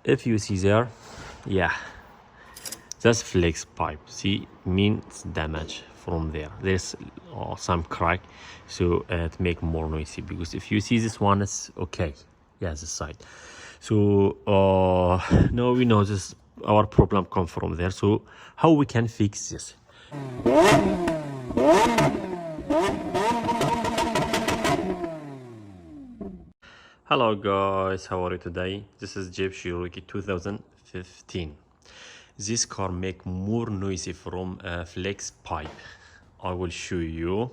If you see there, yeah, that's flex pipe. See, means damage from there. There's some crack, so it make more noisy. Because if you see this one, it's okay. Yeah, this side. So now we know this. Our problem come from there. So how we can fix this? Hello guys, how are you today? This is Jeep Cherokee 2015. This car make more noisy from a flex pipe. I will show you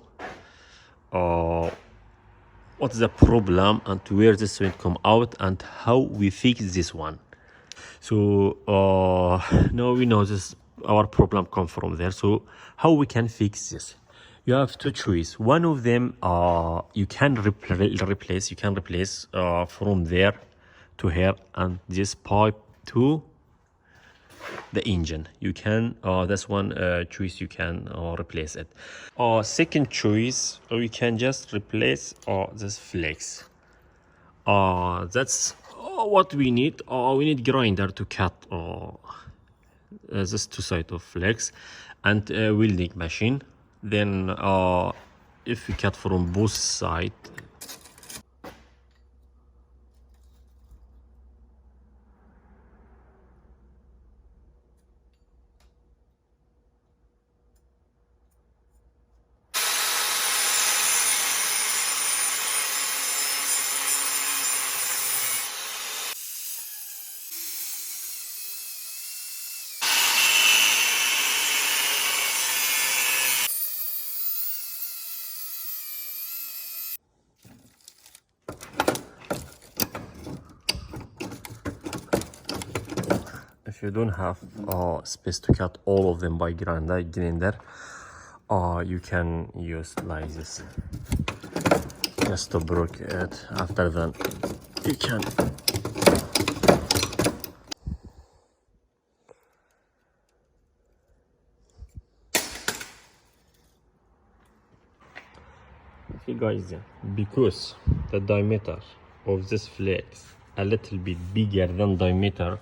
what's the problem and where this will come out and how we fix this one. So now we know this our problem come from there. So how we can fix this? You have two choices. One of them you can replace from there to here and this pipe to the engine. You can that's one choice, you can replace it. Second choice, we can just replace this flex. That's what we need. We need grinder to cut this two side of flex and welding machine. Then if we cut from both sides, if you don't have space to cut all of them by grinder, you can use like this just to break it. After that you can see guys, because the diameter of this flex a little bit bigger than diameter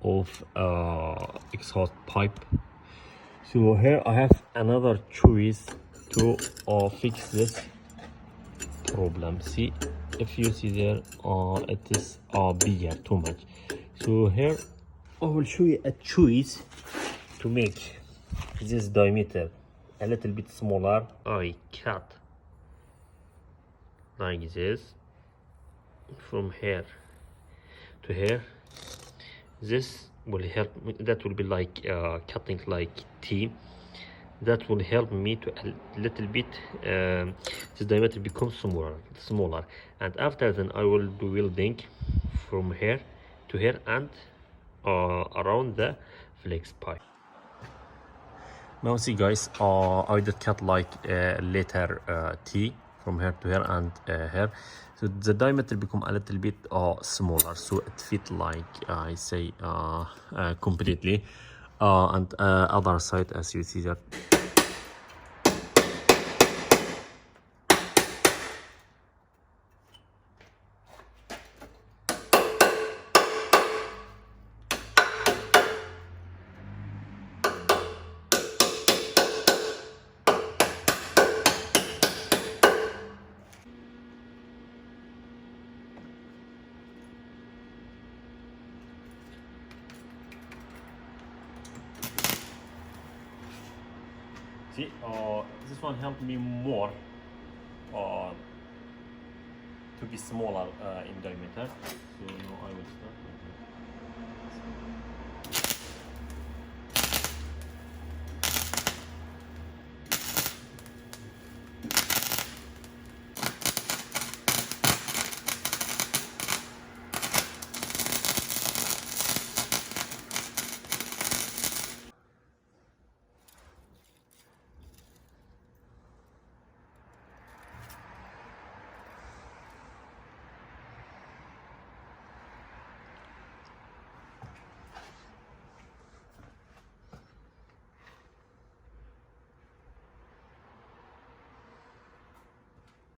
of exhaust pipe. So here I have another choice to fix this problem. See, if you see there, it is bigger too much. So here I will show you a choice to make this diameter a little bit smaller. I cut like this from here to here. This will help me, that will be like cutting like T. That will help me to a little bit this diameter becomes smaller, and after then I will do welding from here to here and around the flex pipe. Now see guys, I did cut like letter T from here to here and here, so the diameter become a little bit smaller, so it fit like I say completely, and other side as you see that. See, this one helped me more to be smaller in diameter. So now I will start.